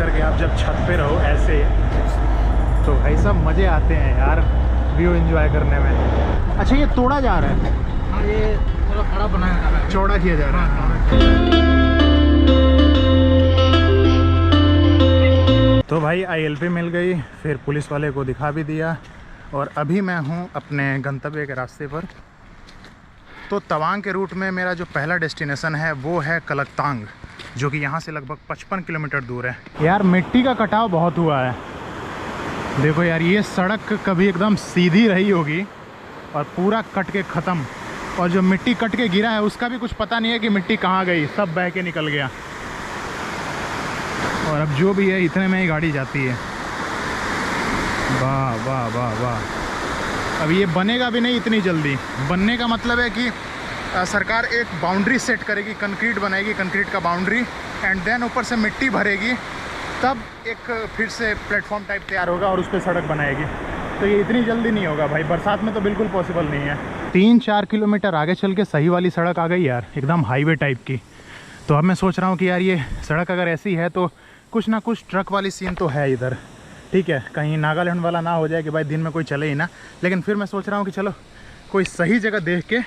करके आप जब छत पे रहो ऐसे, तो भाई सब मज़े आते हैं यार व्यू एंजॉय करने में। अच्छा ये तोड़ा जा रहा है? हाँ, ये थोड़ा खड़ा बनाया जा रहा है, चौड़ा किया जा रहा है। तो भाई ILP मिल गई, फिर पुलिस वाले को दिखा भी दिया, और अभी मैं हूँ अपने गंतव्य के रास्ते पर। तो तवांग के रूट में मेरा जो पहला डेस्टिनेशन है वो है कलकतांग, जो कि यहाँ से लगभग 55 किलोमीटर दूर है। यार मिट्टी का कटाव बहुत हुआ है, देखो यार ये सड़क कभी एकदम सीधी रही होगी और पूरा कट के ख़त्म, और जो मिट्टी कट के गिरा है उसका भी कुछ पता नहीं है कि मिट्टी कहाँ गई, सब बह के निकल गया। और अब जो भी है इतने में ही गाड़ी जाती है। वाह वाह वाह वाह। अब ये बनेगा भी नहीं इतनी जल्दी। बनने का मतलब है कि सरकार एक बाउंड्री सेट करेगी, कंक्रीट बनाएगी, कंक्रीट का बाउंड्री, एंड देन ऊपर से मिट्टी भरेगी, तब एक फिर से प्लेटफॉर्म टाइप तैयार होगा और उस पर सड़क बनाएगी। तो ये इतनी जल्दी नहीं होगा भाई, बरसात में तो बिल्कुल पॉसिबल नहीं है। 3-4 किलोमीटर आगे चल के सही वाली सड़क आ गई यार, एकदम हाईवे टाइप की। तो अब मैं सोच रहा हूँ कि यार ये सड़क अगर ऐसी है तो कुछ ना कुछ ट्रक वाली सीन तो है इधर, ठीक है, कहीं नागालैंड वाला ना हो जाए कि भाई दिन में कोई चले ही ना। लेकिन फिर मैं सोच रहा हूँ कि चलो कोई सही जगह देख के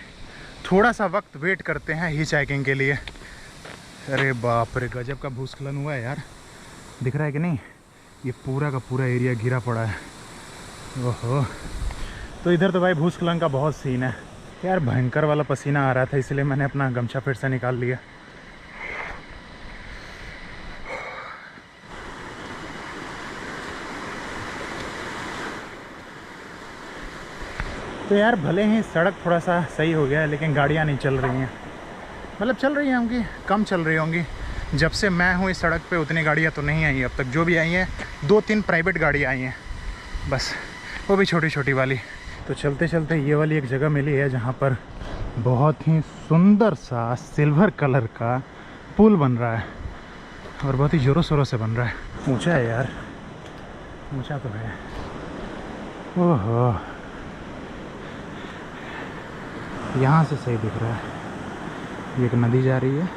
थोड़ा सा वक्त वेट करते हैं हिच हाइकिंग के लिए। अरे बाप रे, गजब का भूस्खलन हुआ है यार, दिख रहा है कि नहीं? ये पूरा का पूरा एरिया घिरा पड़ा है। ओहो, तो इधर तो भाई भूस्खलन का बहुत सीन है यार। भयंकर वाला पसीना आ रहा था, इसलिए मैंने अपना गमछा फिर से निकाल लिया। तो यार भले ही सड़क थोड़ा सा सही हो गया है, लेकिन गाड़ियाँ नहीं चल रही हैं। मतलब चल रही होंगी, कम चल रही होंगी। जब से मैं हूँ इस सड़क पे उतनी गाड़ियाँ तो नहीं आई अब तक। जो भी आई हैं 2-3 प्राइवेट गाड़ियाँ आई हैं बस, वो भी छोटी छोटी वाली। तो चलते चलते ये वाली एक जगह मिली है जहाँ पर बहुत ही सुंदर सा सिल्वर कलर का पुल बन रहा है, और बहुत ही ज़ोरों शोरों से बन रहा है। ऊँचा है यार, ऊँचा तो है। ओहो, यहाँ से सही दिख रहा है। ये एक नदी जा रही है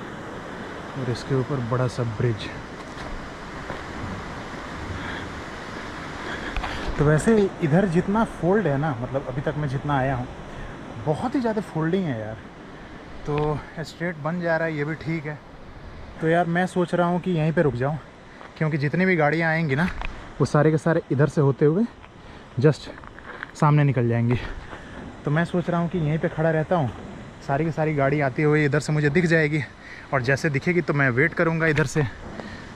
और इसके ऊपर बड़ा सा ब्रिज। तो वैसे इधर जितना फोल्ड है ना, मतलब अभी तक मैं जितना आया हूँ, बहुत ही ज़्यादा फोल्डिंग है यार। तो स्ट्रेट बन जा रहा है, ये भी ठीक है। तो यार मैं सोच रहा हूँ कि यहीं पे रुक जाऊँ, क्योंकि जितनी भी गाड़ियाँ आएंगी ना वो सारे के सारे इधर से होते हुए जस्ट सामने निकल जाएंगी। तो मैं सोच रहा हूँ कि यहीं पे खड़ा रहता हूँ, सारी की सारी गाड़ी आती हुई इधर से मुझे दिख जाएगी, और जैसे दिखेगी तो मैं वेट करूँगा, इधर से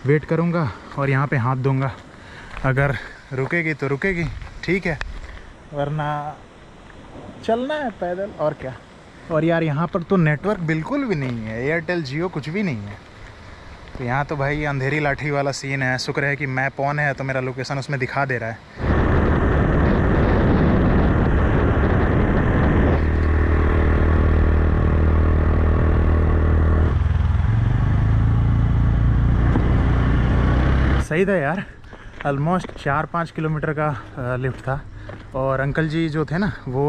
वेट करूँगा और यहाँ पे हाथ दूँगा। अगर रुकेगी तो रुकेगी, ठीक है, वरना चलना है पैदल, और क्या। और यार यहाँ पर तो नेटवर्क बिल्कुल भी नहीं है, एयरटेल जियो कुछ भी नहीं है। तो यहाँ तो भाई अंधेरी लाठी वाला सीन है। शुक्र है कि मैप ऑन है तो मेरा लोकेशन उसमें दिखा दे रहा है। सही था यार, ऑलमोस्ट 4-5 किलोमीटर का लिफ्ट था। और अंकल जी जो थे ना वो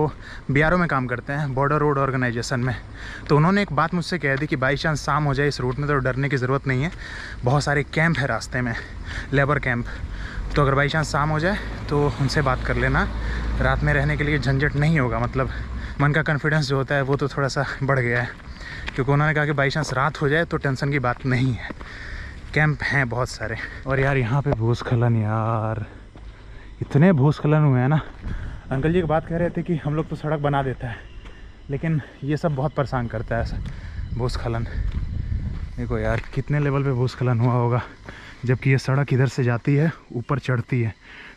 BRO में काम करते हैं, बॉर्डर रोड ऑर्गेनाइजेशन में। तो उन्होंने एक बात मुझसे कह दी कि बाई चांस शाम हो जाए इस रूट में तो डरने की ज़रूरत नहीं है, बहुत सारे कैंप है रास्ते में, लेबर कैंप। तो अगर बाई चांस शाम हो जाए तो उनसे बात कर लेना, रात में रहने के लिए झंझट नहीं होगा। मतलब मन का कॉन्फिडेंस जो होता है वो तो थोड़ा सा बढ़ गया है, क्योंकि उन्होंने कहा कि बाई चांस रात हो जाए तो टेंशन की बात नहीं है, कैंप हैं बहुत सारे। और यार यहाँ पे भूस्खलन, यार इतने भूस्खलन हुए हैं ना। अंकल जी एक बात कह रहे थे कि हम लोग तो सड़क बना देता है, लेकिन ये सब बहुत परेशान करता है ऐसा भूस्खलन। देखो यार कितने लेवल पे भूस्खलन हुआ होगा, जबकि ये सड़क इधर से जाती है ऊपर चढ़ती है,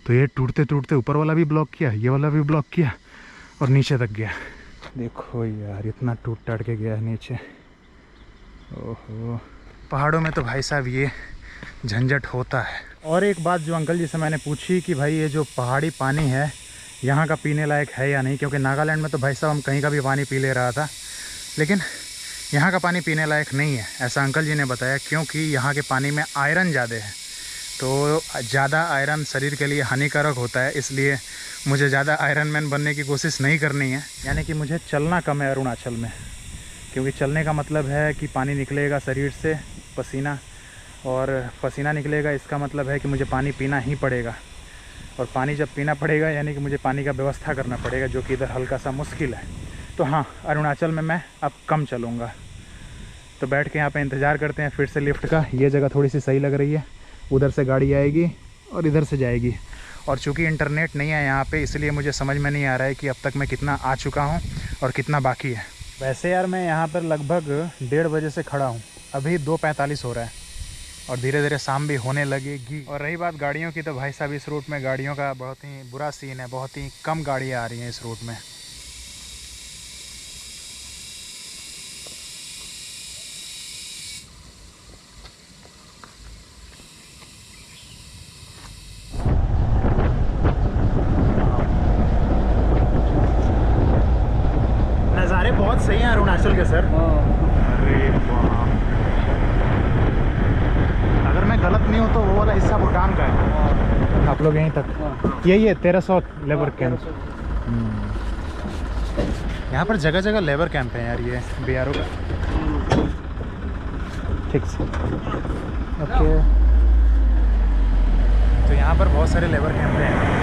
तो ये टूटते टूटते ऊपर वाला भी ब्लॉक किया, ये वाला भी ब्लॉक किया और नीचे तक गया। देखो यार इतना टूट टाट के गया है नीचे। ओहो, पहाड़ों में तो भाई साहब ये झंझट होता है। और एक बात जो अंकल जी से मैंने पूछी कि भाई ये जो पहाड़ी पानी है यहाँ का पीने लायक है या नहीं, क्योंकि नागालैंड में तो भाई साहब हम कहीं का भी पानी पी ले रहा था, लेकिन यहाँ का पानी पीने लायक नहीं है, ऐसा अंकल जी ने बताया। क्योंकि यहाँ के पानी में आयरन ज़्यादा है, तो ज़्यादा आयरन शरीर के लिए हानिकारक होता है, इसलिए मुझे ज़्यादा आयरन मैन बनने की कोशिश नहीं करनी है। यानी कि मुझे चलना कम है अरुणाचल में, क्योंकि चलने का मतलब है कि पानी निकलेगा शरीर से, पसीना, और पसीना निकलेगा, इसका मतलब है कि मुझे पानी पीना ही पड़ेगा। और पानी जब पीना पड़ेगा यानी कि मुझे पानी का व्यवस्था करना पड़ेगा, जो कि इधर हल्का सा मुश्किल है। तो हाँ, अरुणाचल में मैं अब कम चलूँगा। तो बैठ के यहाँ पे इंतज़ार करते हैं फिर से लिफ्ट का। ये जगह थोड़ी सी सही लग रही है, उधर से गाड़ी आएगी और इधर से जाएगी। और चूँकि इंटरनेट नहीं है यहाँ पे, इसलिए मुझे समझ में नहीं आ रहा है कि अब तक मैं कितना आ चुका हूँ और कितना बाकी है। वैसे यार मैं यहाँ पर लगभग 1:30 बजे से खड़ा हूँ, अभी 2:45 हो रहा है और धीरे धीरे शाम भी होने लगेगी। और रही बात गाड़ियों की, तो भाई साहब इस रूट में गाड़ियों का बहुत ही बुरा सीन है, बहुत ही कम गाड़ियाँ आ रही हैं इस रूट में। नज़ारे बहुत सही हैं अरुणाचल के सर। अरे वाह, अगर मैं गलत नहीं हूँ तो वो वाला हिस्सा भूटान का है। आप लोग यहीं तक, यही है 1300 लेबर कैंप। यहाँ पर जगह जगह लेबर कैंप है यार, ये BRO का। ठीक से, ओके। तो यहाँ पर बहुत सारे लेबर कैंप हैं।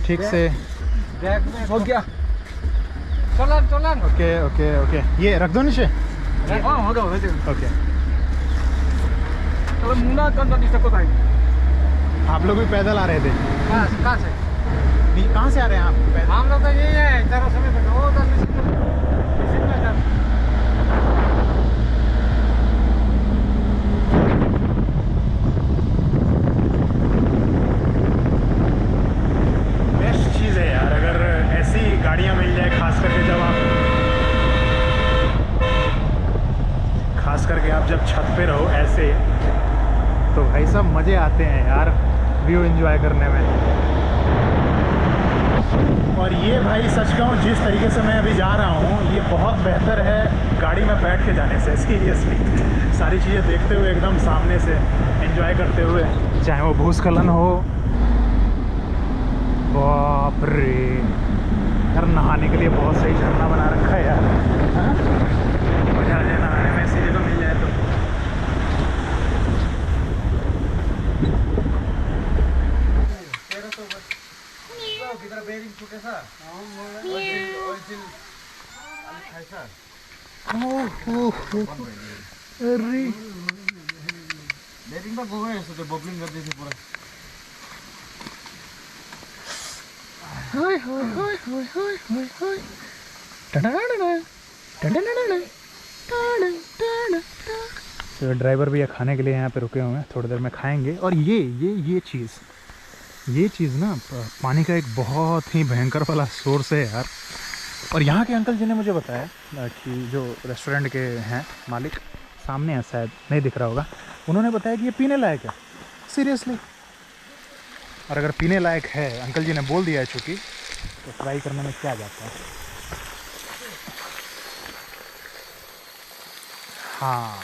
ठीक से हो गया। चलन चलन। ओके ओके ओके, ये रख दो नीचे। हो गया ओके, चलो मुना कौन डिस्टर्ब होता है। आप लोग भी पैदल आ रहे थे? कहाँ से? कहाँ से आ रहे हैं आप पैदल? हम लोग तो यही है, चारों समय तक वो 10 मिनट। बेस्ट चीज़ है यार, अगर ऐसी गाड़ियाँ मिल जाए, खास करके आप जब छत पे रहो ऐसे, तो भाई सब मज़े आते हैं यार व्यू एंजॉय करने में। और ये भाई सच कहूँ, जिस तरीके से मैं अभी जा रहा हूँ, ये बहुत बेहतर है गाड़ी में बैठ के जाने से। सीरियसली, सारी चीज़ें देखते हुए एकदम सामने से एंजॉय करते हुए, चाहे वो भूस्खलन हो। बाप रे यार, नहाने के लिए बहुत सही झरना बना रखा है यार। मजा आ जाए नहाने में, ऐसी जगह मिल जाए तो। अरे बेरिंग को है ऐसे, तो बबलिंग कर देते पूरा। हाय हाय हाय हाय हाय हाय हाय, तो ड्राइवर भी खाने के लिए यहाँ पे रुके हुए हैं, थोड़ी देर में खाएंगे। और ये चीज़ ना पानी का एक बहुत ही भयंकर वाला सोर्स है यार। और यहाँ के अंकल जी ने मुझे बताया कि जो रेस्टोरेंट के हैं मालिक, सामने है शायद, नहीं दिख रहा होगा, उन्होंने बताया कि ये पीने लायक है। सीरियसली, और अगर पीने लायक है, अंकल जी ने बोल दिया है चूँकि, तो ट्राई करने में क्या जाता है। हाँ,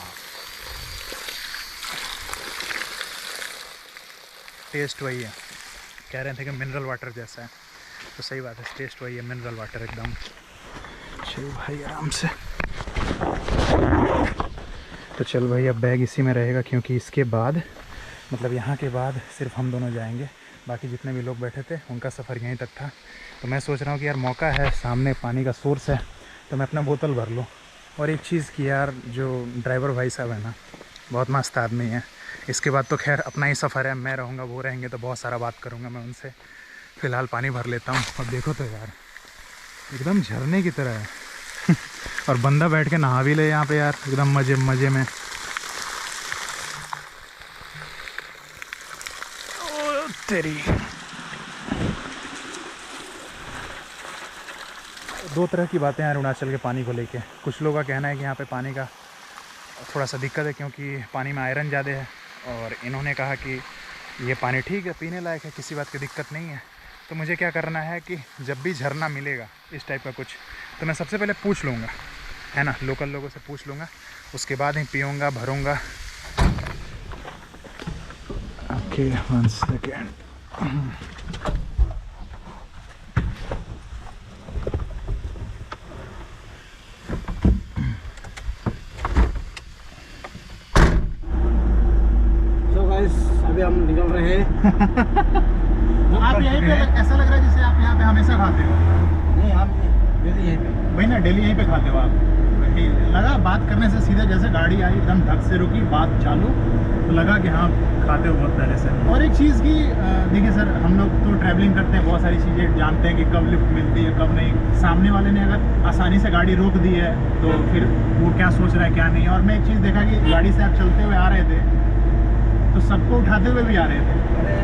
टेस्ट वही है, कह रहे थे कि मिनरल वाटर जैसा है, तो सही बात है, टेस्ट वही है, मिनरल वाटर एकदम। चल भाई आराम से। तो चल भाई, अब बैग इसी में रहेगा, क्योंकि इसके बाद, मतलब यहाँ के बाद सिर्फ हम दोनों जाएंगे। बाकी जितने भी लोग बैठे थे उनका सफ़र यहीं तक था। तो मैं सोच रहा हूँ कि यार मौका है, सामने पानी का सोर्स है, तो मैं अपना बोतल भर लूँ। और एक चीज़ की यार, जो ड्राइवर भाई साहब है ना, बहुत मस्त आदमी है। इसके बाद तो खैर अपना ही सफ़र है, मैं रहूँगा, वो रहेंगे, तो बहुत सारा बात करूँगा मैं उनसे। फ़िलहाल पानी भर लेता हूँ। और देखो तो यार, एकदम झरने की तरह है। और बंदा बैठ के नहा भी ले यहाँ पे यार, एकदम मज़े में। ओ तेरी, दो तरह की बातें हैं अरुणाचल के पानी को लेके। कुछ लोगों का कहना है कि यहाँ पे पानी का थोड़ा सा दिक्कत है, क्योंकि पानी में आयरन ज़्यादा है। और इन्होंने कहा कि ये पानी ठीक है, पीने लायक है, किसी बात की दिक्कत नहीं है। तो मुझे क्या करना है कि जब भी झरना मिलेगा इस टाइप का कुछ, तो मैं सबसे पहले पूछ लूँगा, है ना, लोकल लोगों से पूछ लूँगा, उसके बाद ही पीऊँगा, भरूँगा। Okay, 1 second. अभी हम निकल रहे हैं। आप यहीं पे ऐसा लग रहा है जैसे आप यहाँ पे हमेशा खाते हो। नहीं, हम डेली यहीं पे। भाई ना डेली यहीं पे खाते हो आप। वही लगा बात करने से सीधे जैसे गाड़ी आई एकदम धक से रुकी, बात चालू, तो लगा कि हाँ खाते हो बहुत पहले से। और एक चीज़ की देखिए सर, हम लोग तो ट्रैवलिंग करते हैं, बहुत सारी चीज़ें जानते हैं कि कब लिफ्ट मिलती है कब नहीं। सामने वाले ने अगर आसानी से गाड़ी रोक दी है तो फिर वो क्या सोच रहा है क्या नहीं। और मैं एक चीज़ देखा कि गाड़ी से आप चलते हुए आ रहे थे तो सबको उठाते हुए भी आ रहे थे। अरे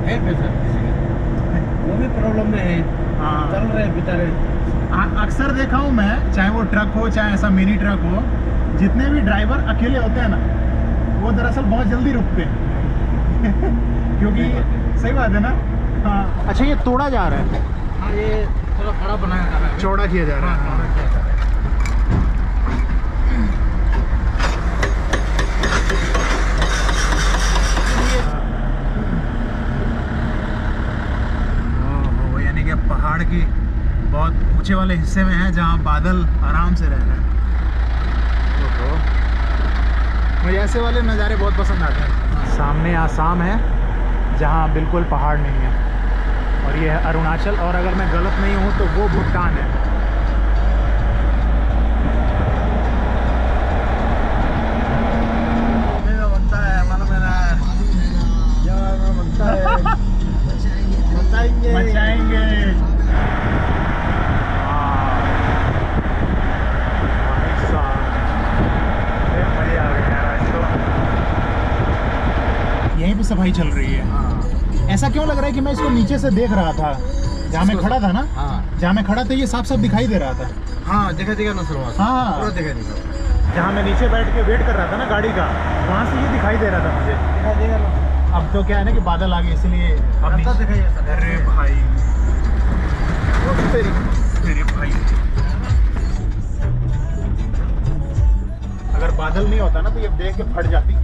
है पे सर, वो भी प्रॉब्लम में है। हाँ, चल रहे बेचारे। अक्सर देखा हूँ मैं, चाहे वो ट्रक हो चाहे ऐसा मिनी ट्रक हो, जितने भी ड्राइवर अकेले होते हैं ना वो दरअसल बहुत जल्दी रुकते हैं क्योंकि सही बात है ना। हाँ, अच्छा ये तोड़ा जा रहा है। हाँ, ये थोड़ा खड़ा बनाया जा रहा है। चौड़ा किया जा रहा है। हाँ, किया जा रहा है। ओहो, यानी कि अब पहाड़ की बहुत ऊंचे वाले हिस्से में है जहाँ बादल आराम से रह रहे हैं। ओहो, मुझे ऐसे वाले नज़ारे बहुत पसंद आते हैं। सामने आसाम है जहाँ बिल्कुल पहाड़ नहीं है, और ये है अरुणाचल, और अगर मैं गलत नहीं हूँ तो वो भूटान है। मेरा बनता है, मालूम है ना, जवाब में बनता है। बचाएंगे। बचाएंगे। यहीं पे सफाई चल रही है। हाँ, ऐसा क्यों लग रहा है कि मैं इसको नीचे से देख रहा था, जहाँ मैं खड़ा था ना, हाँ, जहाँ मैं खड़ा था ये साफ साफ दिखाई दे रहा था। हाँ, देखा ना सलमान। हाँ। पूरा देखा। जहाँ मैं नीचे बैठ के वेट कर रहा था ना गाड़ी का, वहाँ से ये दिखाई दे रहा था मुझे। दिखा देगा ना। अब तो क्या है ना कि बादल आ गए इसलिए अब रास्ता नीचे- दिखाइए सर। अरे भाई, तेरे भाई, अगर बादल नहीं होता ना तो ये देख के फट जाती।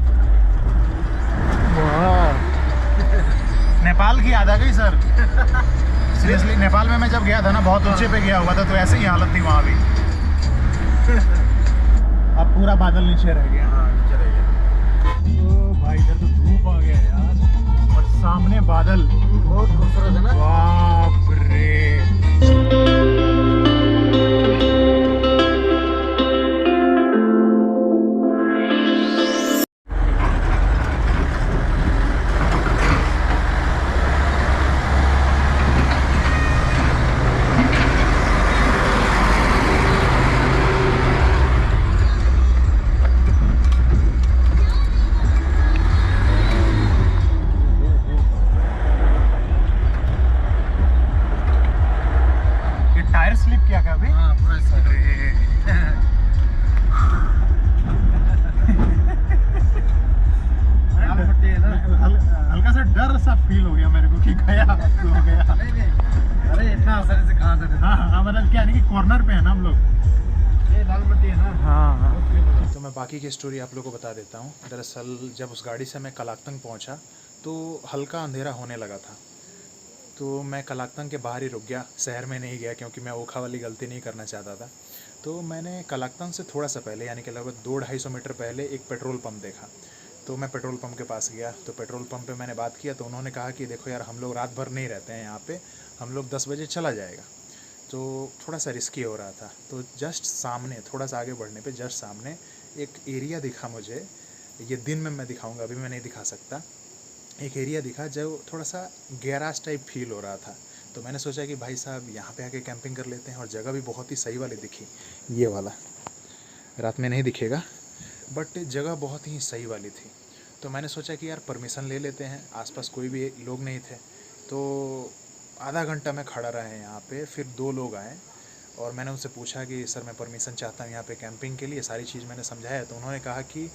वाह, नेपाल की याद आ गई सर। सीरियसली, नेपाल में मैं जब गया था ना बहुत ऊंचे पे गया हुआ था, तो ऐसे ही हालत थी वहाँ भी। अब पूरा बादल नीचे रह गया। हाँ, चलेगा। ओ भाई, इधर तो धूप आ गया यार, और सामने बादल। बहुत खूबसूरत है ना। बाप रे। टायर स्लिप किया क्या अभी? हाँ, पूरा सर। है ना। हल्का सा डर सा फील हो गया मेरे को कि गया तो हो गया। नहीं, अरे इतना आसानी से कहाँ से। हाँ हाँ, मतलब क्या है कि कॉर्नर पे है ना हम लोग। ये लाल मट्टी है ना। हाँ। तो मैं बाकी की स्टोरी आप लोगों को बता देता हूँ। दरअसल जब उस गाड़ी से मैं कलाक्तंग पहुँचा तो हल्का अंधेरा होने लगा था, तो मैं कलाक्तंग के बाहर ही रुक गया, शहर में नहीं गया क्योंकि मैं ओखा वाली गलती नहीं करना चाहता था। तो मैंने कलाक्तंग से थोड़ा सा पहले, यानी कि लगभग 200-250 मीटर पहले एक पेट्रोल पंप देखा। तो मैं पेट्रोल पंप के पास गया, तो पेट्रोल पंप पे मैंने बात किया, तो उन्होंने कहा कि देखो यार, हम लोग रात भर नहीं रहते हैं यहाँ पे, हम लोग 10 बजे चला जाएगा। तो थोड़ा सा रिस्की हो रहा था। तो जस्ट सामने, थोड़ा सा आगे बढ़ने पे जस्ट सामने एक एरिया दिखा मुझे। ये दिन में मैं दिखाऊंगा, अभी मैं नहीं दिखा सकता। एक एरिया दिखा जो थोड़ा सा गैराज टाइप फील हो रहा था। तो मैंने सोचा कि भाई साहब यहाँ पे आके कैंपिंग कर लेते हैं, और जगह भी बहुत ही सही वाली दिखी। ये वाला रात में नहीं दिखेगा, बट जगह बहुत ही सही वाली थी। तो मैंने सोचा कि यार परमिशन ले लेते हैं। आसपास कोई भी लोग नहीं थे, तो आधा घंटा मैं खड़ा रहा यहाँ पे। फिर 2 लोग आए और मैंने उनसे पूछा कि सर मैं परमिशन चाहता हूँ यहाँ पे कैंपिंग के लिए। सारी चीज़ मैंने समझाया, तो उन्होंने कहा कि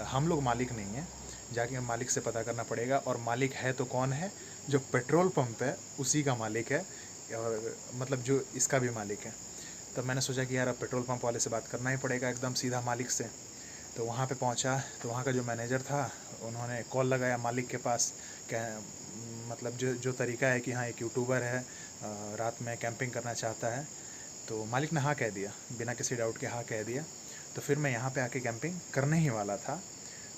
हम लोग मालिक नहीं हैं, जाके मालिक से पता करना पड़ेगा। और मालिक है तो कौन है? जो पेट्रोल पंप है उसी का मालिक है, और मतलब जो इसका भी मालिक है। तब मैंने सोचा कि यार अब पेट्रोल पंप वाले से बात करना ही पड़ेगा एकदम सीधा मालिक से। तो वहाँ पे पहुँचा, तो वहाँ का जो मैनेजर था उन्होंने कॉल लगाया मालिक के पास। क्या मतलब जो तरीका है कि हाँ एक यूट्यूबर है, रात में कैंपिंग करना चाहता है। तो मालिक ने हाँ कह दिया, बिना किसी डाउट के हाँ कह दिया। तो फिर मैं यहाँ पे आके कैंपिंग करने ही वाला था।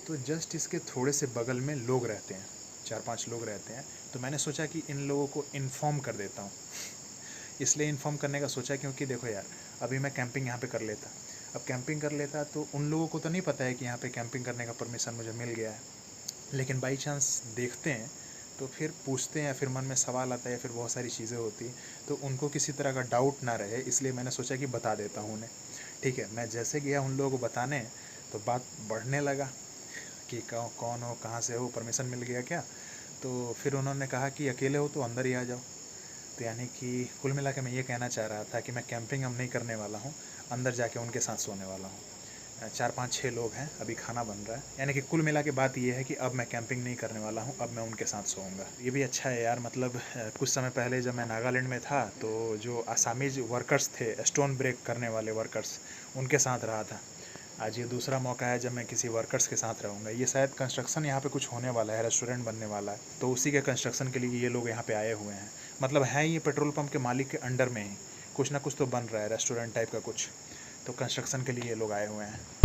तो जस्ट इसके थोड़े से बगल में लोग रहते हैं, 4-5 लोग रहते हैं। तो मैंने सोचा कि इन लोगों को इन्फॉर्म कर देता हूँ। इसलिए इन्फॉर्म करने का सोचा क्योंकि देखो यार, अभी मैं कैंपिंग यहाँ पे कर लेता, अब कैंपिंग कर लेता तो उन लोगों को तो नहीं पता है कि यहाँ पे कैंपिंग करने का परमिशन मुझे मिल गया है, लेकिन बाई चांस देखते हैं तो फिर पूछते हैं या फिर मन में सवाल आता है या फिर बहुत सारी चीज़ें होती, तो उनको किसी तरह का डाउट ना रहे, इसलिए मैंने सोचा कि बता देता हूँ उन्हें। ठीक है, मैं जैसे गया उन लोगों को बताने तो बात बढ़ने लगा कि कौन हो, कहाँ से हो, परमिशन मिल गया क्या। तो फिर उन्होंने कहा कि अकेले हो तो अंदर ही आ जाओ। तो यानी कि कुल मिला के मैं ये कहना चाह रहा था कि मैं कैंपिंग अब नहीं करने वाला हूँ, अंदर जाके उनके साथ सोने वाला हूँ। 4-5-6 लोग हैं, अभी खाना बन रहा है, यानी कि कुल मिला के बात ये है कि अब मैं कैंपिंग नहीं करने वाला हूँ, अब मैं उनके साथ सोऊंगा। ये भी अच्छा है यार, मतलब कुछ समय पहले जब मैं नागालैंड में था तो जो आसामीज वर्कर्स थे, स्टोन ब्रेक करने वाले वर्कर्स, उनके साथ रहा था। आज ये दूसरा मौका है जब मैं किसी वर्कर्स के साथ रहूँगा। ये शायद कंस्ट्रक्शन यहाँ पे कुछ होने वाला है, रेस्टोरेंट बनने वाला है, तो उसी के कंस्ट्रक्शन के लिए ये लोग यहाँ पे आए हुए हैं। मतलब है ये पेट्रोल पंप के मालिक के अंडर में ही कुछ ना कुछ तो बन रहा है, रेस्टोरेंट टाइप का कुछ, तो कंस्ट्रक्शन के लिए ये लोग आए हुए हैं।